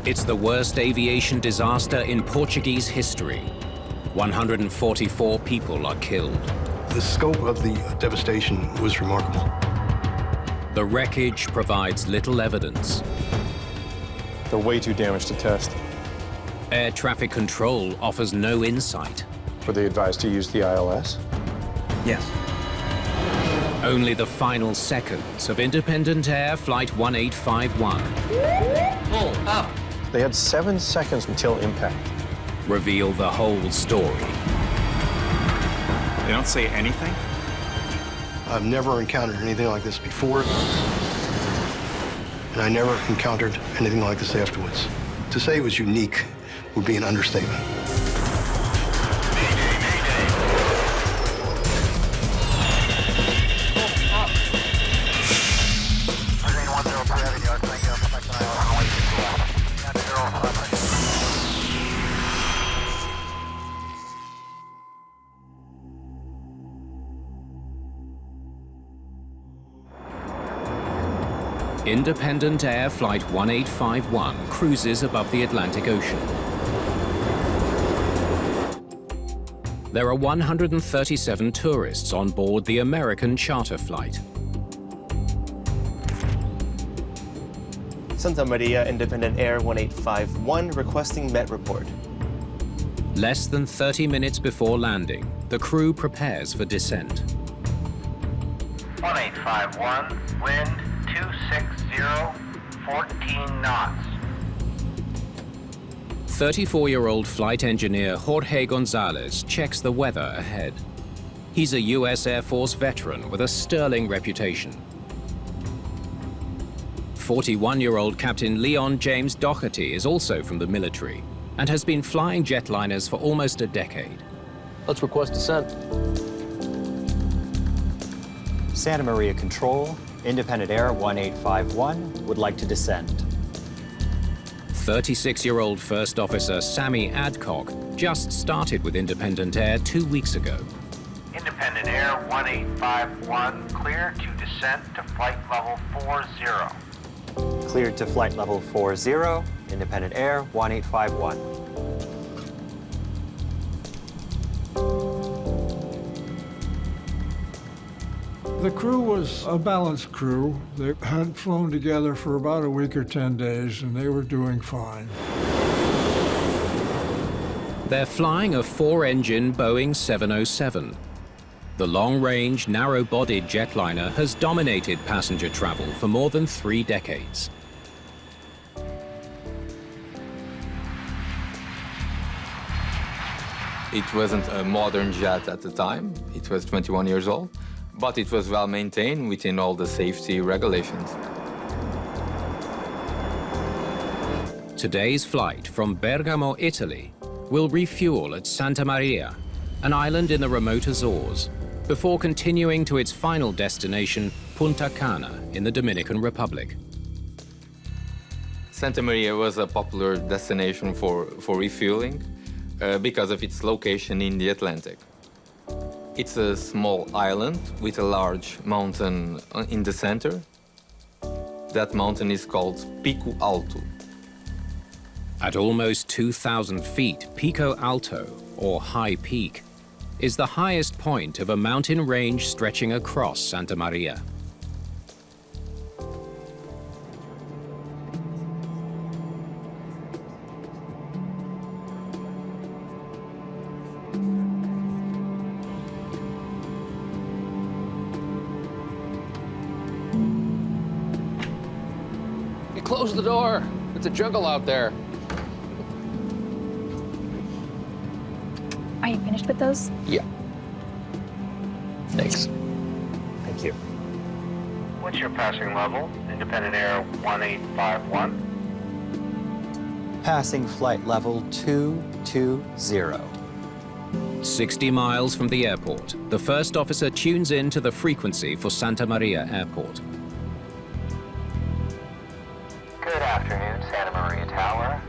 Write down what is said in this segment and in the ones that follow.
It's the worst aviation disaster in Portuguese history. 144 people are killed. The scope of the devastation was remarkable. The wreckage provides little evidence. They're way too damaged to test. Air traffic control offers no insight. Were they advised to use the ILS? Yes. Only the final seconds of Independent Air Flight 1851 Pull up. They had 7 seconds until impact. reveal the whole story. They don't say anything? I've never encountered anything like this before, and I never encountered anything like this afterwards. To say it was unique would be an understatement. Independent Air Flight 1851 cruises above the Atlantic Ocean. There are 137 tourists on board the American charter flight. Santa Maria Independent Air 1851 requesting Met report. Less than 30 minutes before landing, the crew prepares for descent. 1851, wind 260, 14 knots. 34-year-old flight engineer Jorge Gonzalez checks the weather ahead. He's a U.S. Air Force veteran with a sterling reputation. 41-year-old Captain Leon James Doherty is also from the military and has been flying jetliners for almost a decade. Let's request descent. Santa Maria Control, Independent Air 1851 would like to descend. 36-year-old First Officer Sammy Adcock just started with Independent Air 2 weeks ago. Independent Air 1851, clear to descent to flight level 40. Cleared to flight level 40, Independent Air 1851. The crew was a balanced crew. They had flown together for about a week or 10 days, and they were doing fine. They're flying a 4-engine Boeing 707. The long-range, narrow-bodied jetliner has dominated passenger travel for more than 3 decades. It wasn't a modern jet at the time. It was 21 years old, but it was well maintained within all the safety regulations. Today's flight from Bergamo, Italy, will refuel at Santa Maria, an island in the remote Azores, before continuing to its final destination, Punta Cana, in the Dominican Republic. Santa Maria was a popular destination for refueling because of its location in the Atlantic. It's a small island with a large mountain in the center. That mountain is called Pico Alto. At almost 2,000 feet, Pico Alto, or High Peak, is the highest point of a mountain range stretching across Santa Maria. Close the door. It's a jungle out there. Are you finished with those? Yeah. Thanks. Thank you. What's your passing level? Independent Air 1851. Passing flight level 220. 60 miles from the airport, the first officer tunes in to the frequency for Santa Maria Airport. Good afternoon, Santa Maria Tower.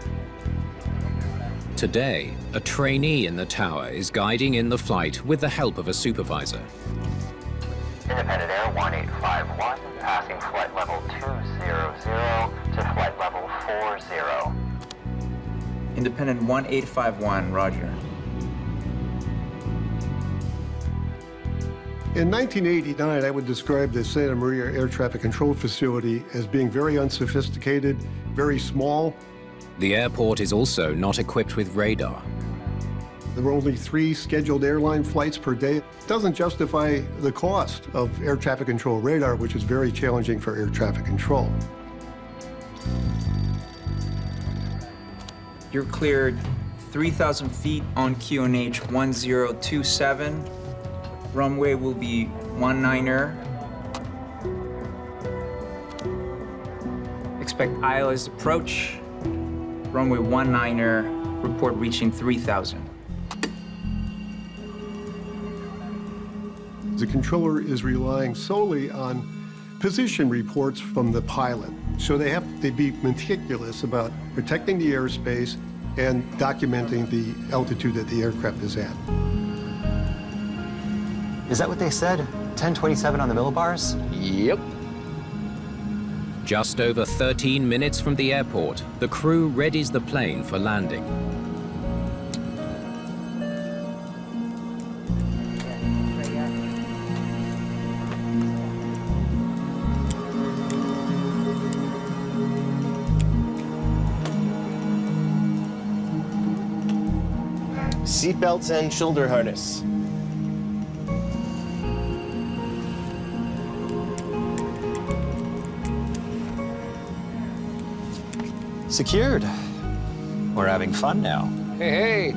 Today, a trainee in the tower is guiding in the flight with the help of a supervisor. Independent Air 1851, passing flight level 200 to flight level 40. Independent 1851, roger. In 1989, I would describe the Santa Maria Air Traffic Control Facility as being very unsophisticated, very small. The airport is also not equipped with radar. There were only 3 scheduled airline flights per day. It doesn't justify the cost of air traffic control radar, which is very challenging for air traffic control. You're cleared 3,000 feet on QNH 1027. Runway will be 19er. Expect ILS approach. Runway 19er, report reaching 3,000. The controller is relying solely on position reports from the pilot. So they have to be meticulous about protecting the airspace and documenting the altitude that the aircraft is at. Is that what they said? 1027 on the millibars? Yep. Just over 13 minutes from the airport, the crew readies the plane for landing. Seatbelts and shoulder harness. Secured. We're having fun now. Hey, hey.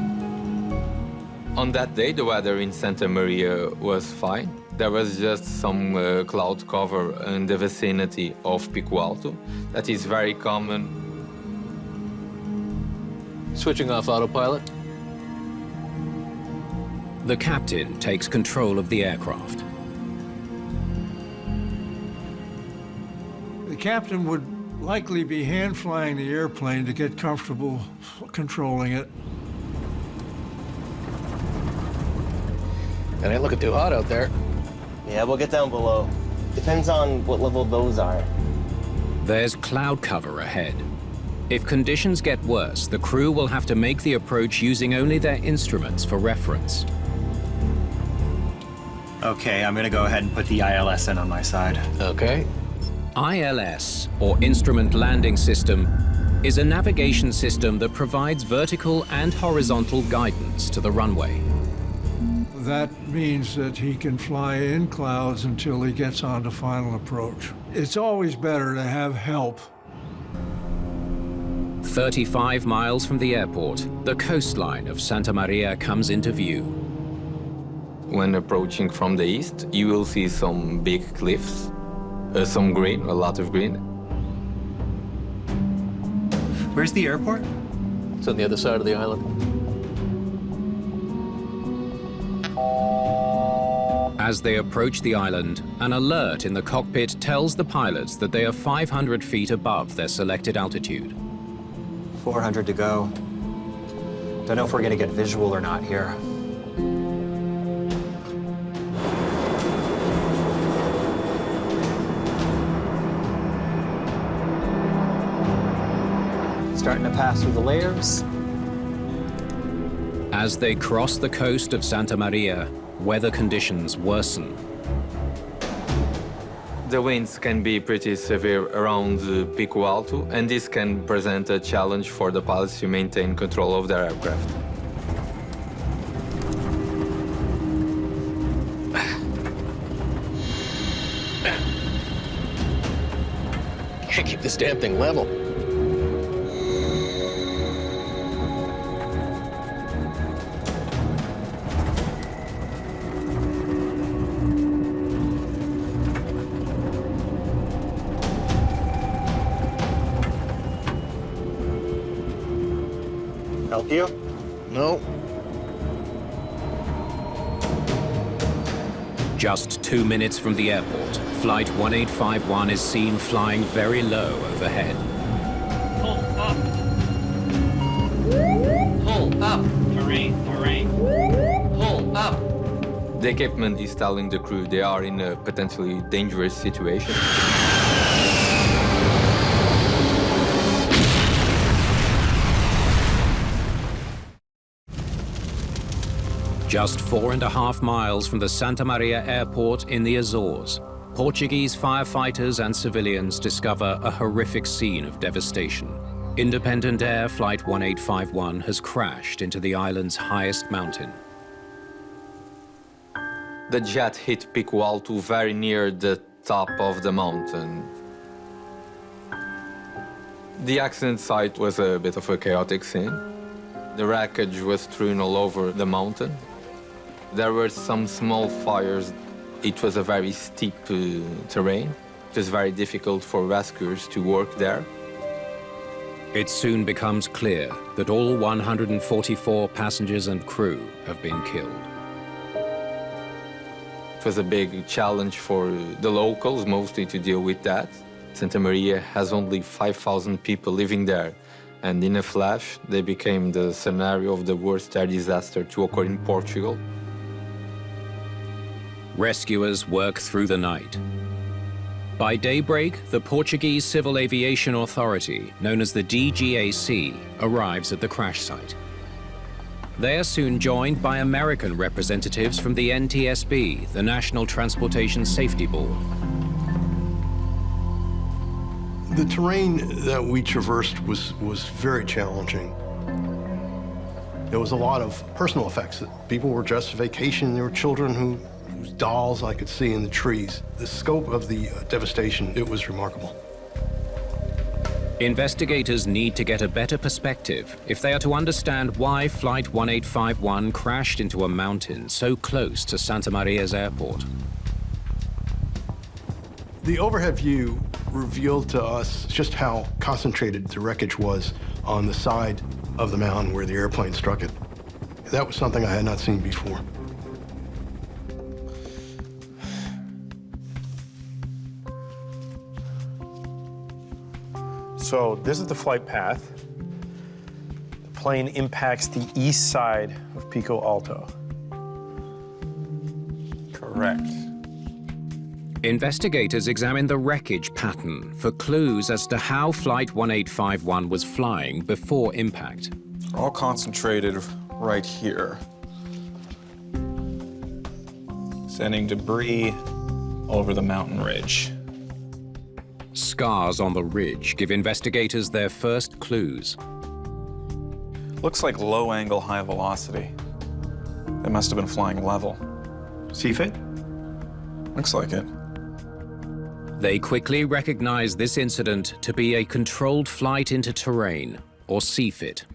On that day, the weather in Santa Maria was fine. There was just some cloud cover in the vicinity of Pico Alto. That is very common. Switching off autopilot. The captain takes control of the aircraft. The captain would likely be hand flying the airplane to get comfortable controlling it. It ain't looking too hot out there. Yeah, we'll get down below. Depends on what level those are. There's cloud cover ahead. If conditions get worse, the crew will have to make the approach using only their instruments for reference. Okay, I'm gonna go ahead and put the ILS in on my side. Okay. ILS, or Instrument Landing System, is a navigation system that provides vertical and horizontal guidance to the runway. That means that he can fly in clouds until he gets onto final approach. It's always better to have help. 35 miles from the airport, the coastline of Santa Maria comes into view. When approaching from the east, you will see some big cliffs, some green, a lot of green. Where's the airport? It's on the other side of the island. As they approach the island, an alert in the cockpit tells the pilots that they are 500 feet above their selected altitude. 400 to go. Don't know if we're gonna get visual or not here. Starting to pass through the layers. As they cross the coast of Santa Maria, weather conditions worsen. The winds can be pretty severe around Pico Alto, and this can present a challenge for the pilots to maintain control of their aircraft. Can't keep this damn thing level. Help you? No. Just 2 minutes from the airport, Flight 1851 is seen flying very low overhead. Pull up. Pull up. Terrain. Pull up. The equipment is telling the crew they are in a potentially dangerous situation. Just 4.5 miles from the Santa Maria airport in the Azores, Portuguese firefighters and civilians discover a horrific scene of devastation. Independent Air Flight 1851 has crashed into the island's highest mountain. The jet hit Pico Alto very near the top of the mountain. The accident site was a bit of a chaotic scene. The wreckage was strewn all over the mountain. There were some small fires. It was a very steep terrain. It was very difficult for rescuers to work there. It soon becomes clear that all 144 passengers and crew have been killed. It was a big challenge for the locals, mostly, to deal with that. Santa Maria has only 5,000 people living there, and in a flash, they became the scenario of the worst air disaster to occur in Portugal. Rescuers work through the night. By daybreak, the Portuguese Civil Aviation Authority, known as the DGAC, arrives at the crash site. They are soon joined by American representatives from the NTSB, the National Transportation Safety Board. The terrain that we traversed was very challenging. There was a lot of personal effects. People were just vacationing. There were children whose dolls I could see in the trees. The scope of the devastation, it was remarkable. Investigators need to get a better perspective if they are to understand why Flight 1851 crashed into a mountain so close to Santa Maria's airport. The overhead view revealed to us just how concentrated the wreckage was on the side of the mountain where the airplane struck it. That was something I had not seen before. So this is the flight path. The plane impacts the east side of Pico Alto. Correct. Investigators examine the wreckage pattern for clues as to how Flight 1851 was flying before impact. All concentrated right here. Sending debris over the mountain ridge. Scars on the ridge give investigators their first clues. Looks like low angle, high velocity. They must have been flying level. CFIT? Looks like it. They quickly recognize this incident to be a controlled flight into terrain, or CFIT.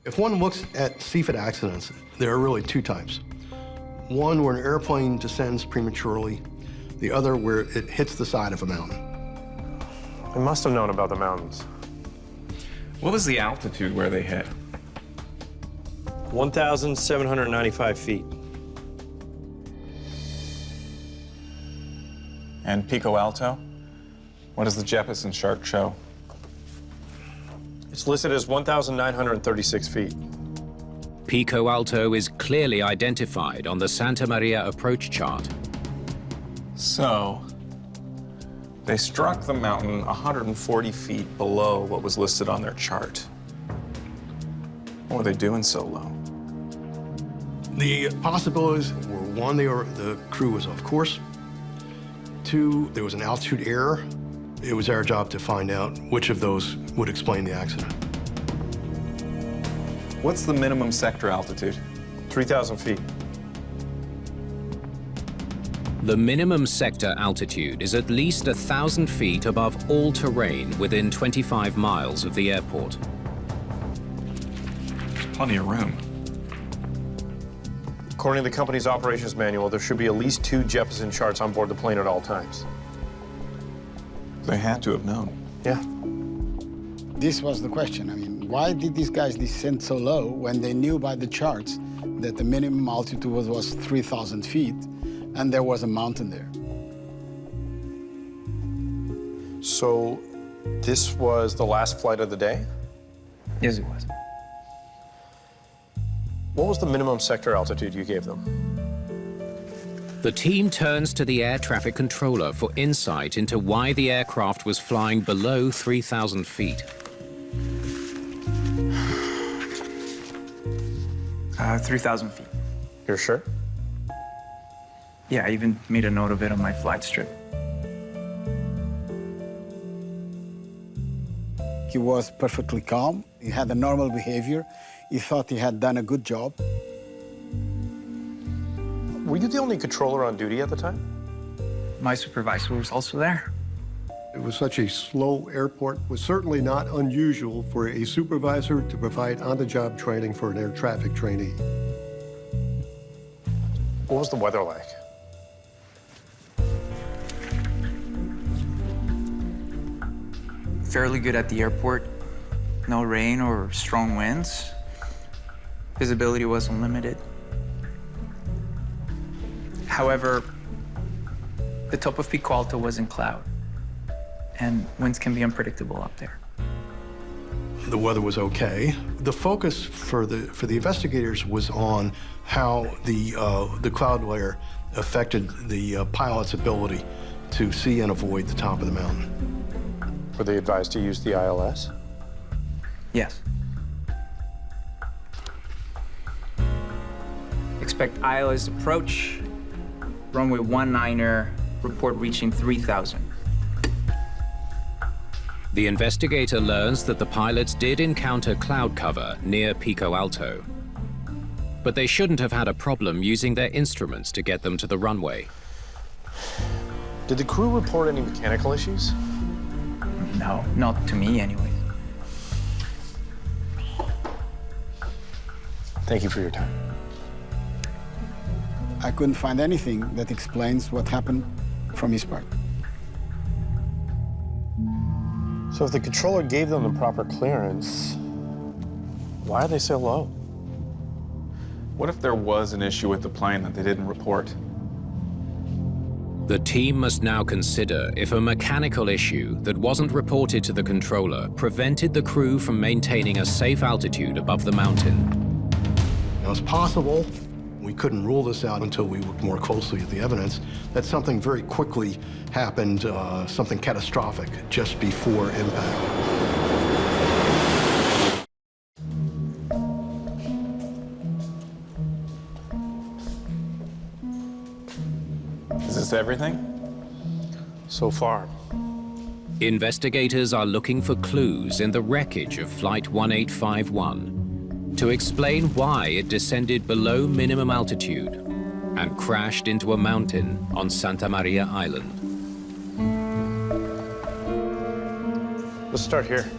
If one looks at CFIT accidents, there are really two types. One where an airplane descends prematurely, the other where it hits the side of a mountain. They must have known about the mountains. What was the altitude where they hit? 1,795 feet. And Pico Alto? What does the Jeppesen chart show? It's listed as 1,936 feet. Pico Alto is clearly identified on the Santa Maria approach chart. So, they struck the mountain 140 feet below what was listed on their chart. What were they doing so low? The possibilities were, one, the crew was off course. Two, there was an altitude error. It was our job to find out which of those would explain the accident. What's the minimum sector altitude? 3,000 feet. The minimum sector altitude is at least 1,000 feet above all terrain within 25 miles of the airport. There's plenty of room. According to the company's operations manual, there should be at least 2 Jeppesen charts on board the plane at all times. They had to have known. Yeah. This was the question. I mean, why did these guys descend so low when they knew by the charts that the minimum altitude was 3,000 feet and there was a mountain there? So this was the last flight of the day? Yes, it was. What was the minimum sector altitude you gave them? The team turns to the air traffic controller for insight into why the aircraft was flying below 3,000 feet. 3,000 feet. You're sure? Yeah, I even made a note of it on my flight strip. He was perfectly calm. He had a normal behavior. He thought he had done a good job. Were you the only controller on duty at the time? My supervisor was also there. It was such a slow airport. It was certainly not unusual for a supervisor to provide on-the-job training for an air traffic trainee. What was the weather like? Fairly good at the airport. No rain or strong winds. Visibility was unlimited. However, the top of Pico Alto was in cloud, and winds can be unpredictable up there. The weather was okay. The focus for the investigators was on how the cloud layer affected the pilot's ability to see and avoid the top of the mountain. Were they advised to use the ILS? Yes. Expect ILS approach. Runway 19er, report reaching 3,000. The investigator learns that the pilots did encounter cloud cover near Pico Alto, but they shouldn't have had a problem using their instruments to get them to the runway. Did the crew report any mechanical issues? No, not to me anyway. Thank you for your time. I couldn't find anything that explains what happened from his part. So if the controller gave them the proper clearance, why are they so low? What if there was an issue with the plane that they didn't report? The team must now consider if a mechanical issue that wasn't reported to the controller prevented the crew from maintaining a safe altitude above the mountain. Now, it's possible, we couldn't rule this out until we looked more closely at the evidence, that something very quickly happened, something catastrophic, just before impact. Is this everything? So far. Investigators are looking for clues in the wreckage of Flight 1851 to explain why it descended below minimum altitude and crashed into a mountain on Santa Maria Island. Let's start here.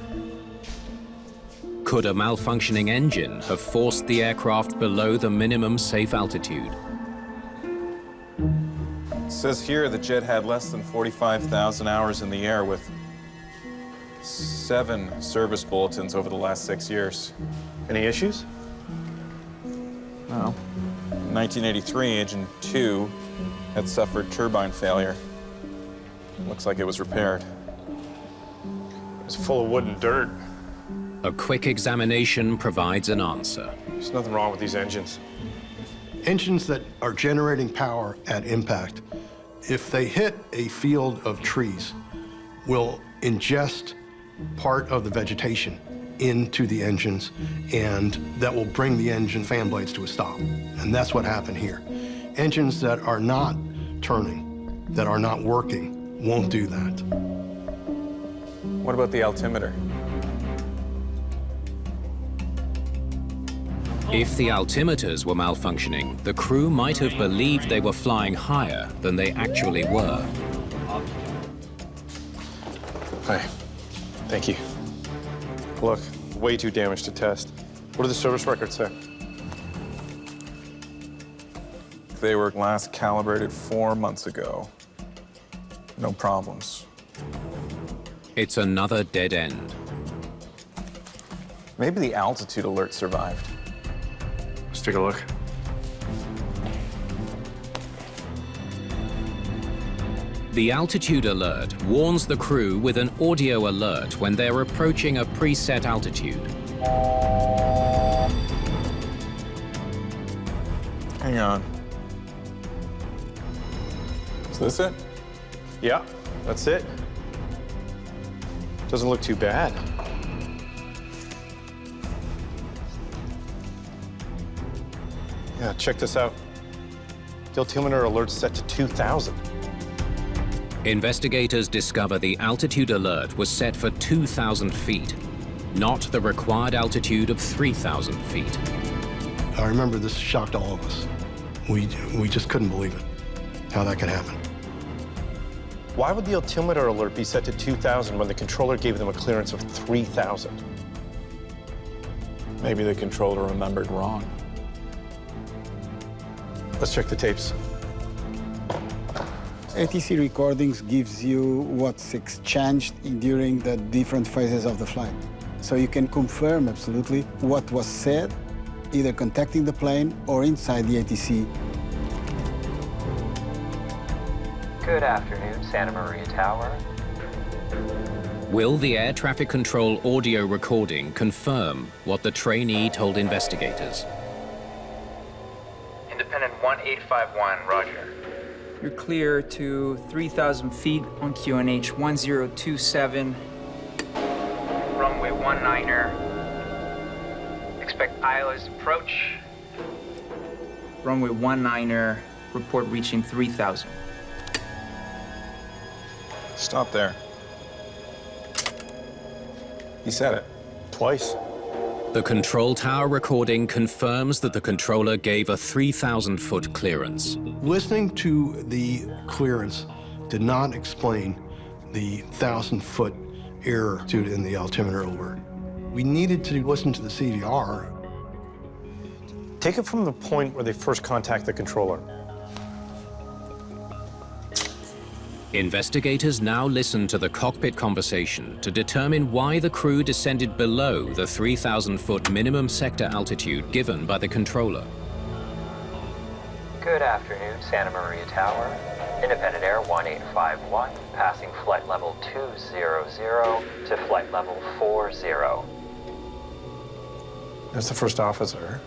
Could a malfunctioning engine have forced the aircraft below the minimum safe altitude? It says here the jet had less than 45,000 hours in the air with 7 service bulletins over the last 6 years. Any issues? No. In 1983, Engine 2 had suffered turbine failure. Looks like it was repaired. It's full of wood and dirt. A quick examination provides an answer. There's nothing wrong with these engines. Engines that are generating power at impact, if they hit a field of trees, will ingest part of the vegetation into the engines, and that will bring the engine fan blades to a stop. And that's what happened here. Engines that are not turning, that are not working, won't do that. What about the altimeter? If the altimeters were malfunctioning, the crew might have believed they were flying higher than they actually were. Hi. Thank you. Look, way too damaged to test. What do the service records say? They were last calibrated 4 months ago. No problems. It's another dead end. Maybe the altitude alert survived. Let's take a look. The altitude alert warns the crew with an audio alert when they're approaching a preset altitude. Hang on. Is this it? Yeah, that's it. Doesn't look too bad. Yeah, check this out. The altimeter alert's set to 2,000. Investigators discover the altitude alert was set for 2,000 feet, not the required altitude of 3,000 feet. I remember this shocked all of us. We just couldn't believe it, how that could happen. Why would the altimeter alert be set to 2,000 when the controller gave them a clearance of 3,000? Maybe the controller remembered wrong. Let's check the tapes. ATC recordings gives you what's exchanged during the different phases of the flight. So you can confirm absolutely what was said, either contacting the plane or inside the ATC. Good afternoon, Santa Maria Tower. Will the air traffic control audio recording confirm what the trainee told investigators? Independent 1851, roger. You're clear to 3,000 feet on QNH 1027. Runway 19er. Expect ILS approach. Runway 19er, report reaching 3,000. Stop there. He said it. Twice. The control tower recording confirms that the controller gave a 3,000-foot clearance. Listening to the clearance did not explain the 1,000-foot error due in the altimeter alert. We needed to listen to the CVR. Take it from the point where they first contact the controller. Investigators now listen to the cockpit conversation to determine why the crew descended below the 3,000-foot minimum sector altitude given by the controller. Good afternoon, Santa Maria Tower. Independent Air 1851, passing flight level 200 to flight level 40. That's the first officer.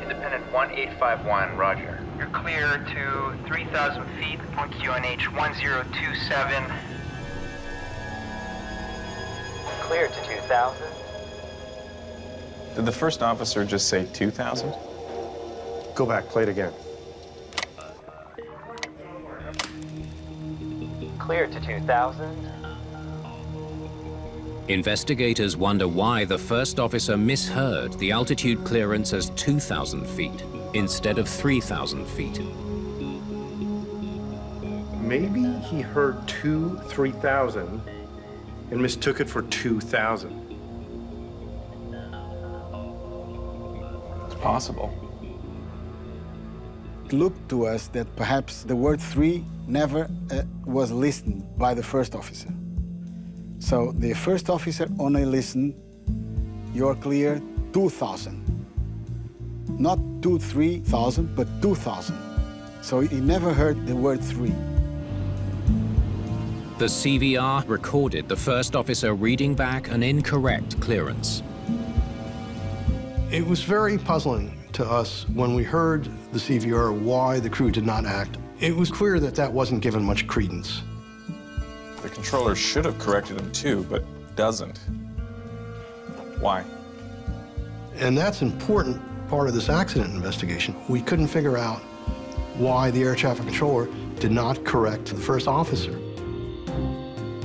Independent 1851, roger. You're clear to 3,000 feet on QNH 1027. Clear to 2,000. Did the first officer just say 2,000? Go back, play it again. Clear to 2,000. Investigators wonder why the first officer misheard the altitude clearance as 2,000 feet instead of 3,000 feet. Maybe he heard 3,000 and mistook it for 2,000. It's possible. It looked to us that perhaps the word 3 never was listened by the first officer. So the first officer only listened, you're clear, 2,000. Not 3,000, but 2,000. So he never heard the word 3. The CVR recorded the first officer reading back an incorrect clearance. It was very puzzling to us when we heard the CVR why the crew did not act. It was clear that that wasn't given much credence. The controller should have corrected him too, but doesn't. Why? And that's an important part of this accident investigation. We couldn't figure out why the air traffic controller did not correct the first officer.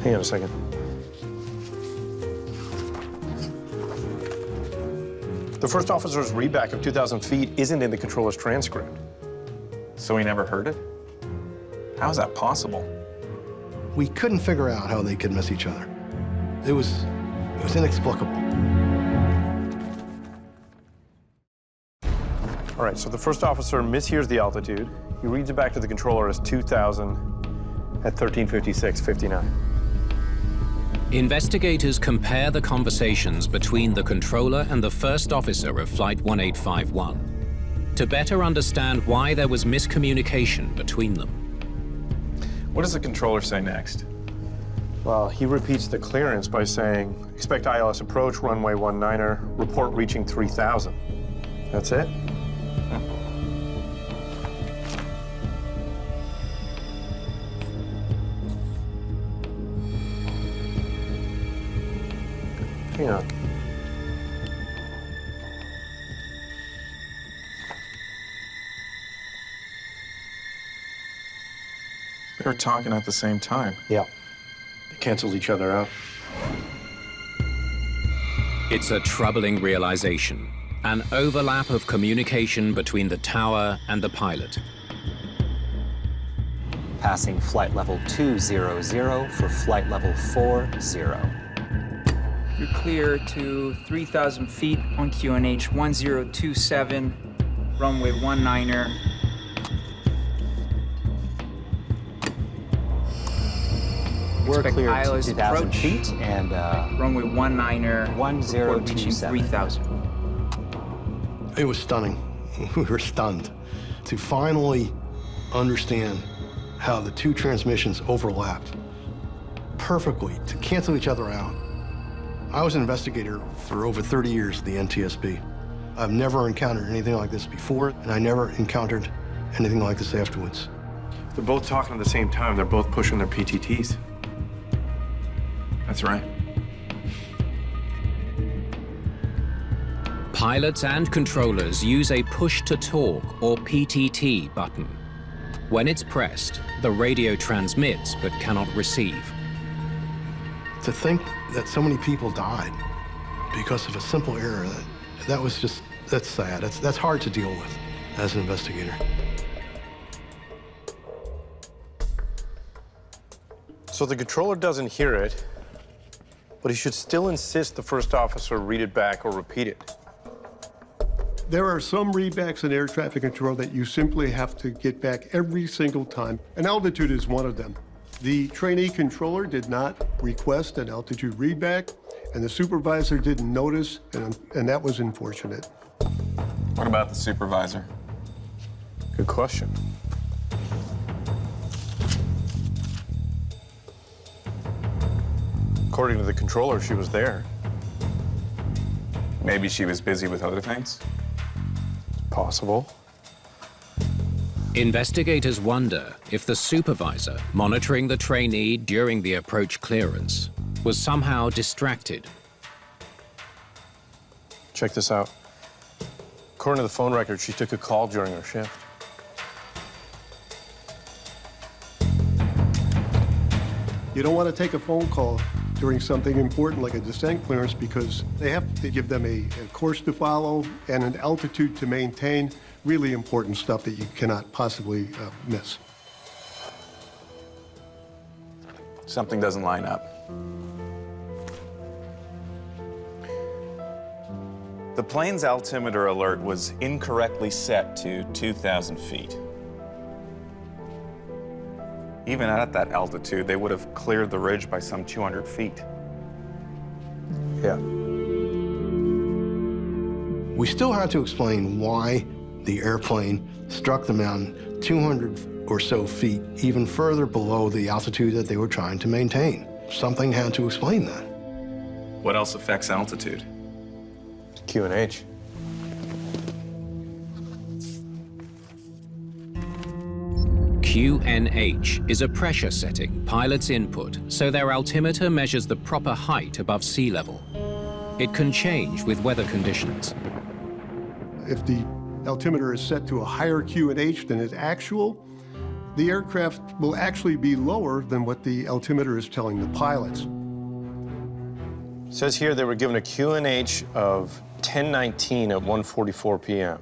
Hang on a second. The first officer's readback of 2,000 feet isn't in the controller's transcript. So he never heard it? How is that possible? We couldn't figure out how they could miss each other. It was inexplicable. All right, so the first officer mishears the altitude. He reads it back to the controller as 2,000 at 13:56:59. Investigators compare the conversations between the controller and the first officer of Flight 1851 to better understand why there was miscommunication between them. What does the controller say next? Well, he repeats the clearance by saying, expect ILS approach, runway 19er, report reaching 3,000. That's it. Hang on. They were talking at the same time. Yeah. They canceled each other out. It's a troubling realization, an overlap of communication between the tower and the pilot. Passing flight level 200 for flight level 40. You're clear to 3,000 feet on QNH 1027, runway 19er. We're Expect clear to ILS 2,000 approach. feet and Runway 19er, 1027. reaching 3,000. It was stunning. We were stunned to finally understand how the two transmissions overlapped perfectly, to cancel each other out. I was an investigator for over 30 years at the NTSB. I've never encountered anything like this before, and I never encountered anything like this afterwards. They're both talking at the same time. They're both pushing their PTTs. That's right. Pilots and controllers use a push-to-talk, or PTT, button. When it's pressed, the radio transmits but cannot receive. To think that so many people died because of a simple error, that's sad. That's hard to deal with as an investigator. So the controller doesn't hear it, but he should still insist the first officer read it back or repeat it. There are some readbacks in air traffic control that you simply have to get back every single time, and altitude is one of them. The trainee controller did not request an altitude readback, and the supervisor didn't notice, and that was unfortunate. What about the supervisor? Good question. According to the controller, she was there. Maybe she was busy with other things? Possible. Investigators wonder if the supervisor monitoring the trainee during the approach clearance was somehow distracted. Check this out. According to the phone record, she took a call during her shift. You don't want to take a phone call during something important like a descent clearance because they have to give them a course to follow and an altitude to maintain. Really important stuff that you cannot possibly miss. Something doesn't line up. The plane's altimeter alert was incorrectly set to 2,000 feet. Even at that altitude, they would have cleared the ridge by some 200 feet. Yeah. We still had to explain why the airplane struck the mountain 200 or so feet, even further below the altitude that they were trying to maintain. Something had to explain that. What else affects altitude? QNH. QNH is a pressure setting pilots input so their altimeter measures the proper height above sea level. It can change with weather conditions. If the altimeter is set to a higher QNH than is actual, the aircraft will actually be lower than what the altimeter is telling the pilots. It says here they were given a QNH of 1019 at 1:44 p.m.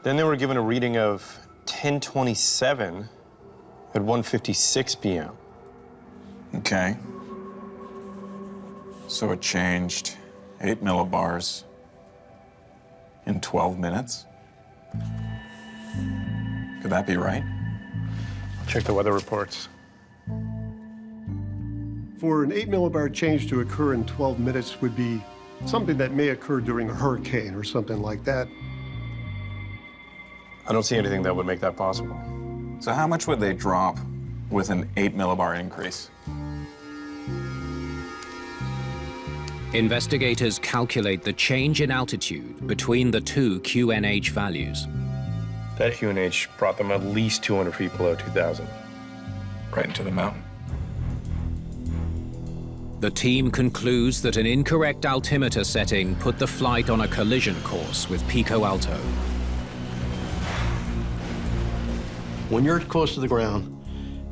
Then they were given a reading of 1027 at 1:56 p.m. Okay. So it changed 8 millibars in 12 minutes? Could that be right? Check the weather reports. For an 8 millibar change to occur in 12 minutes would be something that may occur during a hurricane or something like that. I don't see anything that would make that possible. So how much would they drop with an 8 millibar increase? Investigators calculate the change in altitude between the two QNH values. That QNH brought them at least 200 feet below 2,000. Right into the mountain. The team concludes that an incorrect altimeter setting put the flight on a collision course with Pico Alto. When you're close to the ground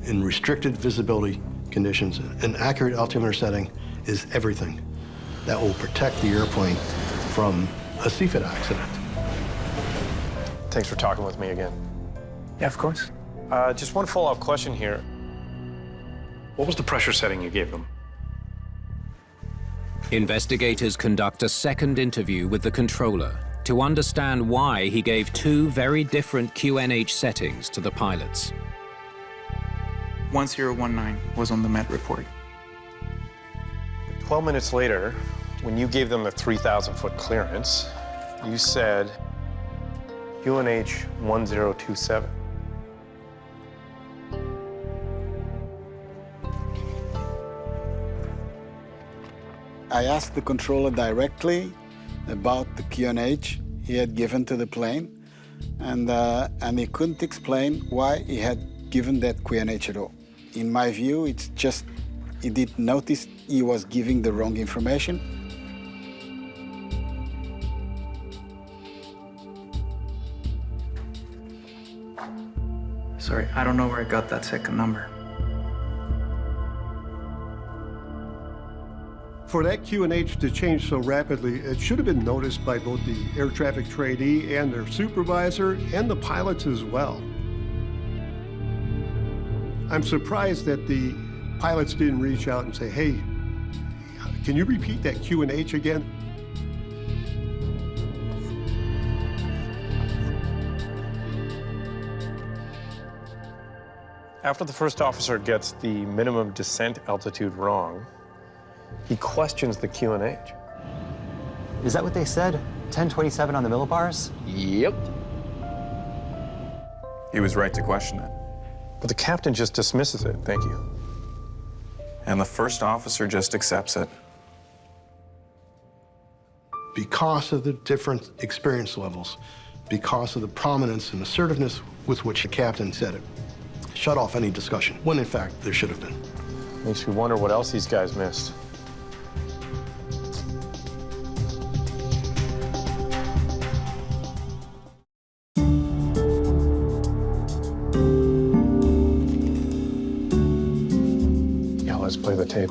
in restricted visibility conditions, an accurate altimeter setting is everything that will protect the airplane from a CFIT accident. Thanks for talking with me again. Yeah, of course. Just one follow-up question here. What was the pressure setting you gave them? Investigators conduct a second interview with the controller to understand why he gave two very different QNH settings to the pilots. 1019 was on the MET report. 12 minutes later, when you gave them the 3,000-foot clearance, you said QNH 1027. I asked the controller directly about the QNH he had given to the plane, and he couldn't explain why he had given that QNH at all. In my view, it's just he didn't notice he was giving the wrong information. Sorry, I don't know where I got that second number. For that QNH to change so rapidly, it should have been noticed by both the air traffic trainee and their supervisor and the pilots as well. I'm surprised that the pilots didn't reach out and say, hey, can you repeat that QNH again? After the first officer gets the minimum descent altitude wrong, he questions the QNH. Is that what they said? 1027 on the millibars? Yep. He was right to question it. But the captain just dismisses it, thank you. And the first officer just accepts it. Because of the different experience levels, because of the prominence and assertiveness with which the captain said it, shut off any discussion, when in fact there should have been. Makes me wonder what else these guys missed. Yeah, let's play the tape.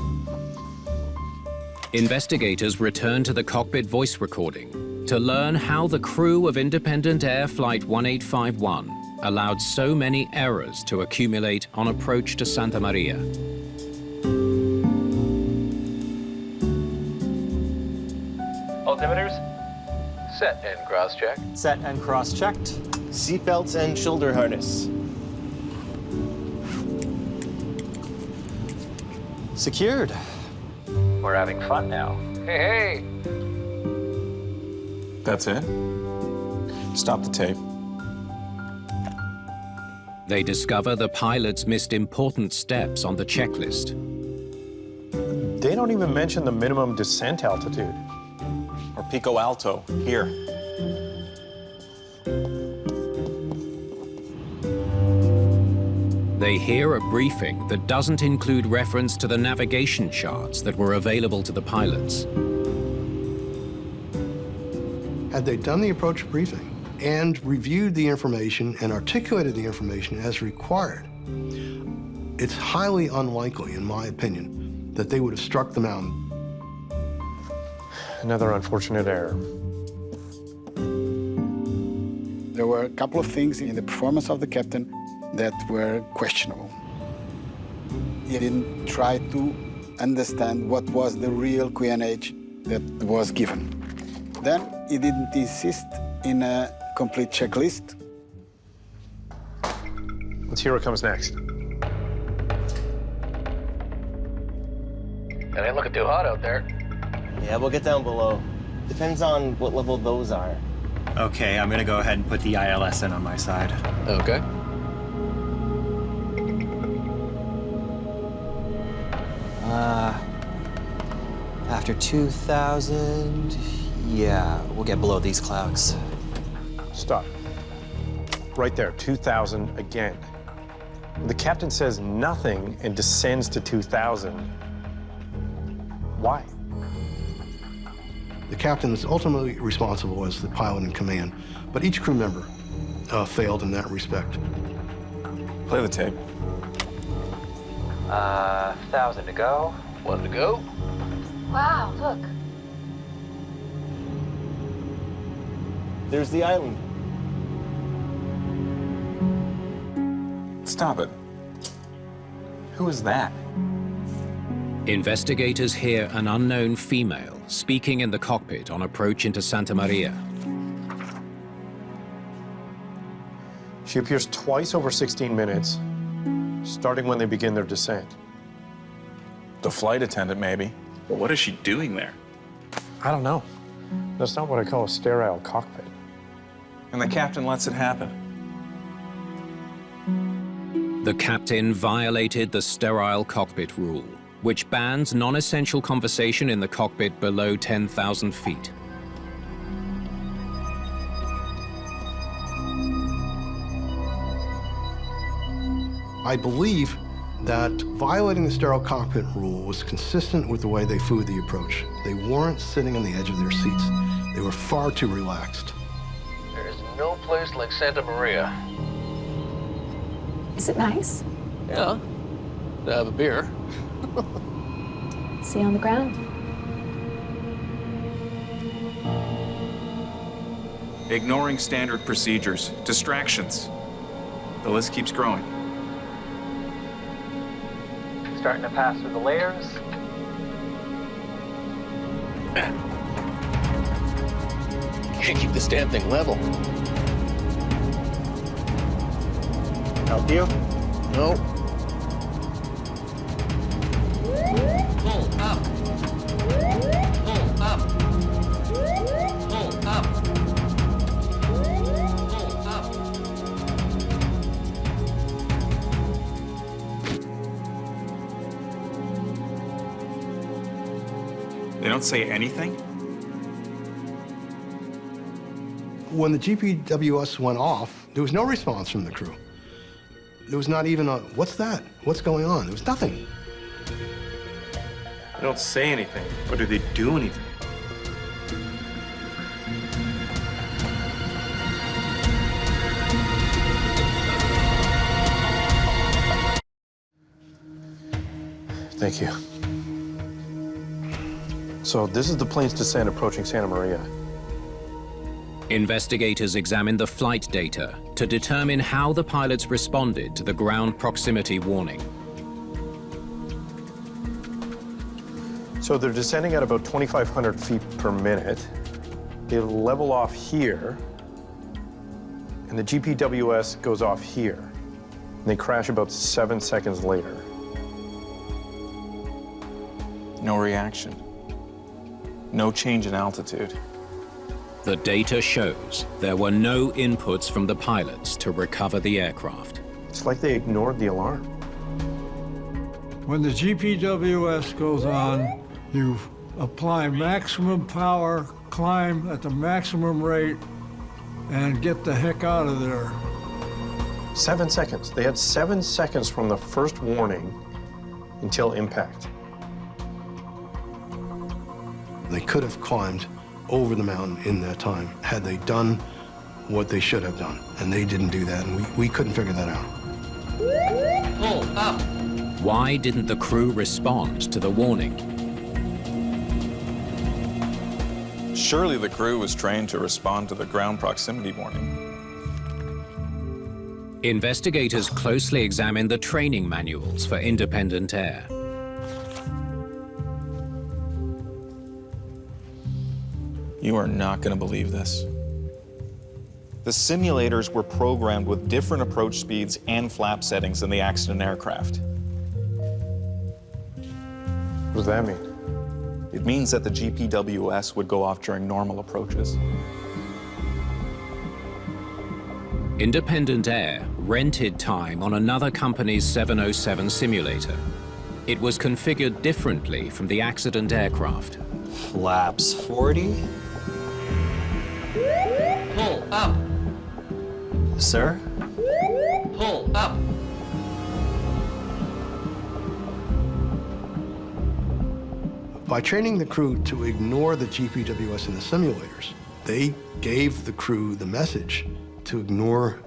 Investigators return to the cockpit voice recording to learn how the crew of Independent Air Flight 1851 allowed so many errors to accumulate on approach to Santa Maria. Altimeters, set and cross-check. Set and cross-checked. Seatbelts and shoulder harness. Secured. We're having fun now. Hey, hey! That's it? Stop the tape. They discover the pilots missed important steps on the checklist. They don't even mention the minimum descent altitude. Or Pico Alto, here. They hear a briefing that doesn't include reference to the navigation charts that were available to the pilots. Had they done the approach briefing and reviewed the information and articulated the information as required, it's highly unlikely, in my opinion, that they would have struck the mountain. Another unfortunate error. There were a couple of things in the performance of the captain that were questionable. He didn't try to understand what was the real QNH that was given. Then he didn't insist in a complete checklist. Let's hear what comes next. It ain't looking too hot out there. Yeah, we'll get down below. Depends on what level those are. Okay, I'm gonna go ahead and put the ILS in on my side. Okay. After 2,000, yeah, we'll get below these clouds. Stop. Right there, 2,000 again. The captain says nothing and descends to 2,000. Why? The captain is ultimately responsible as the pilot in command, but each crew member failed in that respect. Play the tape. 1,000 to go. 1 to go. Wow, look. There's the island. Stop it. Who is that? Investigators hear an unknown female speaking in the cockpit on approach into Santa Maria. She appears twice over 16 minutes, starting when they begin their descent. The flight attendant, maybe. But what is she doing there? I don't know. That's not what I call a sterile cockpit. And the captain lets it happen. The captain violated the sterile cockpit rule, which bans non-essential conversation in the cockpit below 10,000 feet. I believe that violating the sterile cockpit rule was consistent with the way they flew the approach. They weren't sitting on the edge of their seats. They were far too relaxed. There is no place like Santa Maria. Is it nice? Yeah. To have a beer. See you on the ground. Ignoring standard procedures, distractions. The list keeps growing. Starting to pass through the layers. Can't keep this damn thing level. Help you? No. Pull up. Pull up. Pull up. Pull up. They don't say anything? When the GPWS went off, there was no response from the crew. There was not even a, what's that? What's going on? There was nothing. They don't say anything, or do they do anything? Thank you. So this is the plane's descent approaching Santa Maria. Investigators examined the flight data to determine how the pilots responded to the ground proximity warning. So they're descending at about 2,500 feet per minute. They level off here, and the GPWS goes off here. And they crash about 7 seconds later. No reaction. No change in altitude. The data shows there were no inputs from the pilots to recover the aircraft. It's like they ignored the alarm. When the GPWS goes on, you apply maximum power, climb at the maximum rate, and get the heck out of there. 7 seconds. They had 7 seconds from the first warning until impact. They could have climbed over the mountain in that time had they done what they should have done. And they didn't do that, and we couldn't figure that out. Pull up. Why didn't the crew respond to the warning? Surely the crew was trained to respond to the ground proximity warning. Investigators closely examined the training manuals for independent air. You are not going to believe this. The simulators were programmed with different approach speeds and flap settings than the accident aircraft. What does that mean? It means that the GPWS would go off during normal approaches. Independent Air rented time on another company's 707 simulator. It was configured differently from the accident aircraft. Flaps 40. Pull up. Sir? Pull up. By training the crew to ignore the GPWS in the simulators, they gave the crew the message to ignore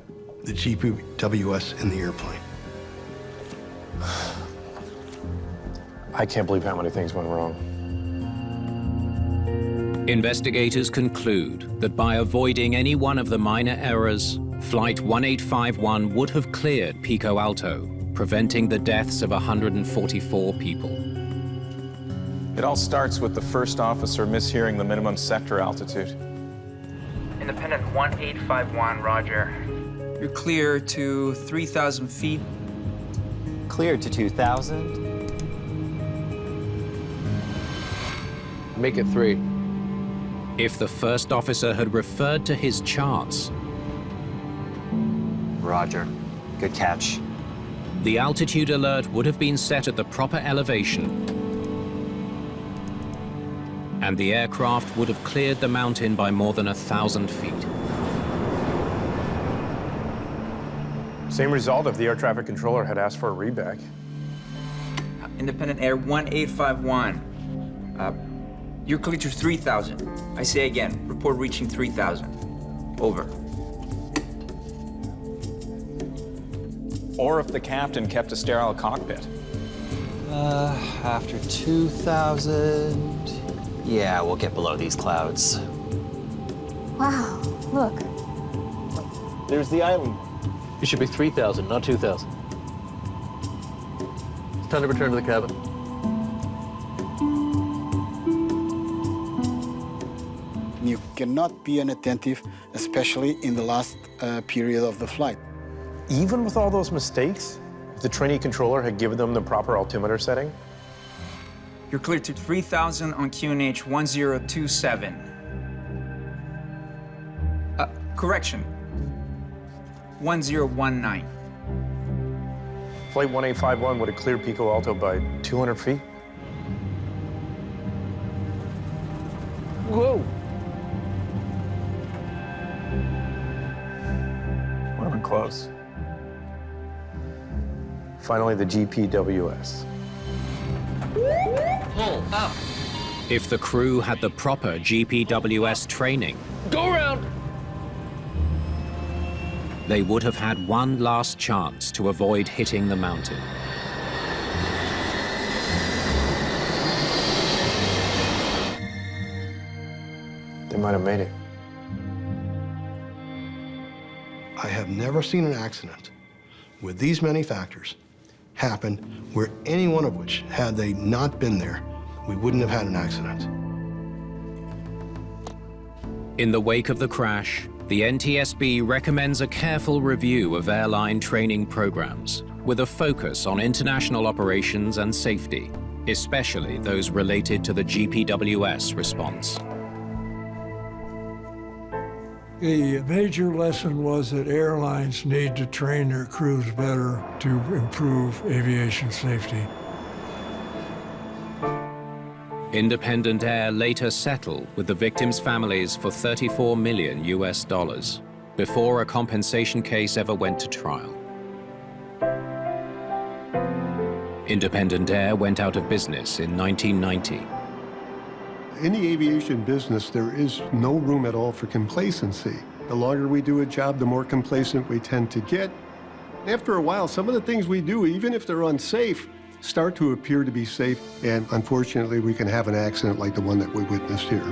the GPWS in the airplane. I can't believe how many things went wrong. Investigators conclude that by avoiding any one of the minor errors, Flight 1851 would have cleared Pico Alto, preventing the deaths of 144 people. It all starts with the first officer mishearing the minimum sector altitude. Independent 1851, roger. You're clear to 3,000 feet. Cleared to 2,000. Make it 3. If the first officer had referred to his charts, Roger. Good catch. the altitude alert would have been set at the proper elevation, and the aircraft would have cleared the mountain by more than 1,000 feet. Same result if the air traffic controller had asked for a readback. Independent Air 1851. You're clear to 3,000. I say again, report reaching 3,000. Over. Or if the captain kept a sterile cockpit. After 2,000... Yeah, we'll get below these clouds. Wow, look. There's the island. It should be 3,000, not 2,000. It's time to return to the cabin. You cannot be inattentive, especially in the last period of the flight. Even with all those mistakes, if the trainee controller had given them the proper altimeter setting? You're clear to 3,000 on QNH 1027. Correction. 1019. Flight 1851 would have cleared Pico Alto by 200 feet. Whoa! Would have been close. Finally, the GPWS. Pull up. If the crew had the proper GPWS training, Go around! they would have had one last chance to avoid hitting the mountain. They might have made it. I have never seen an accident with these many factors happen where any one of which, had they not been there, we wouldn't have had an accident. In the wake of the crash, the NTSB recommends a careful review of airline training programs with a focus on international operations and safety, especially those related to the GPWS response. The major lesson was that airlines need to train their crews better to improve aviation safety. Independent Air later settled with the victims' families for $34 million before a compensation case ever went to trial. Independent Air went out of business in 1990. In the aviation business, there is no room at all for complacency. The longer we do a job, the more complacent we tend to get. After a while, some of the things we do, even if they're unsafe, start to appear to be safe, and unfortunately, we can have an accident like the one that we witnessed here.